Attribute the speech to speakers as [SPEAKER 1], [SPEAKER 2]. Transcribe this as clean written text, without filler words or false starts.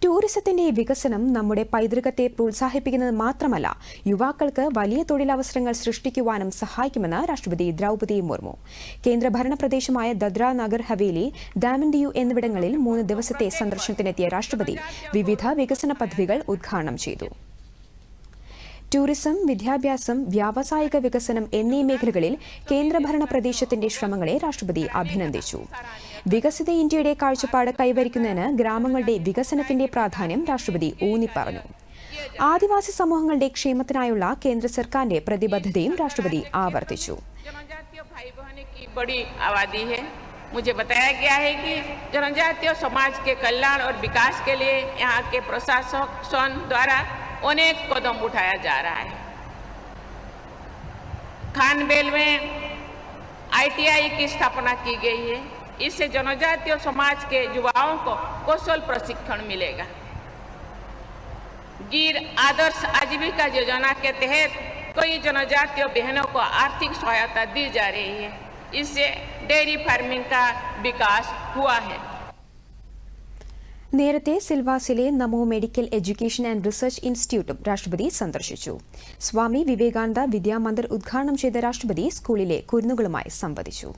[SPEAKER 1] ടൂറിസത്തിന്റെ വികസനം നമ്മുടെ പൈതൃകത്തെ പ്രോത്സാഹിപ്പിക്കുന്നത് മാത്രമല്ല, യുവാക്കൾക്ക് വലിയ തൊഴിലവസരങ്ങൾ സൃഷ്ടിക്കുവാനും സഹായിക്കുമെന്ന് രാഷ്ട്രപതി ദ്രൗപദി മുർമു. കേന്ദ്രഭരണ പ്രദേശമായ ദദ്ര നഗർ ഹവേലി, ദാമൻ ദിയു എന്നിവിടങ്ങളിൽ 3 ദിവസത്തെ സന്ദർശനത്തിനെത്തിയ രാഷ്ട്രപതി വിവിധ വികസന പദ്ധതികൾ ഉദ്ഘാടനം ചെയ്തു. ടൂറിസം, വിദ്യാഭ്യാസം, വ്യാവസായിക വികസനം എന്നീ മേഖലകളിൽ കേന്ദ്രഭരണ പ്രദേശത്തിന്റെ ശ്രമങ്ങളെ രാഷ്ട്രപതി അഭിനന്ദിച്ചു. വികസിത ഇന്ത്യയുടെ കാഴ്ചപ്പാട് കൈവരിക്കുന്നതിന് ഗ്രാമങ്ങളുടെ വികസനത്തിന്റെ പ്രാധാന്യം രാഷ്ട്രപതി ഊന്നിപ്പറഞ്ഞു. ആദിവാസി സമൂഹങ്ങളുടെ ക്ഷേമത്തിനായുള്ള കേന്ദ്ര സർക്കാരിന്റെ പ്രതിബദ്ധതയും രാഷ്ട്രപതി ആവർത്തിച്ചു.
[SPEAKER 2] मुझे बताया गया है कि जनजातीय समाज के कल्याण और विकास के लिए यहाँ के प्रशासन द्वारा अनेक कदम उठाया जा रहा है. खानबेल में ITI की स्थापना की गई है. इससे जनजातीय समाज के युवाओं को कौशल प्रशिक्षण मिलेगा. गिर आदर्श आजीविका योजना के तहत कई जनजातीय बहनों को आर्थिक सहायता दी जा रही है. इससे डेयरी फार्मिंग का विकास हुआ है.
[SPEAKER 1] നേരത്തെ സിൽവാസിലെ നമോ മെഡിക്കൽ എഡ്യൂക്കേഷൻ ആൻഡ് റിസർച്ച് ഇൻസ്റ്റിറ്റ്യൂട്ടും രാഷ്ട്രപതി സന്ദർശിച്ചു. സ്വാമി വിവേകാനന്ദ വിദ്യാമന്ദിർ ഉദ്ഘാടനം ചെയ്ത രാഷ്ട്രപതി സ്കൂളിലെ കുരുന്നുകളുമായി സംവദിച്ചു.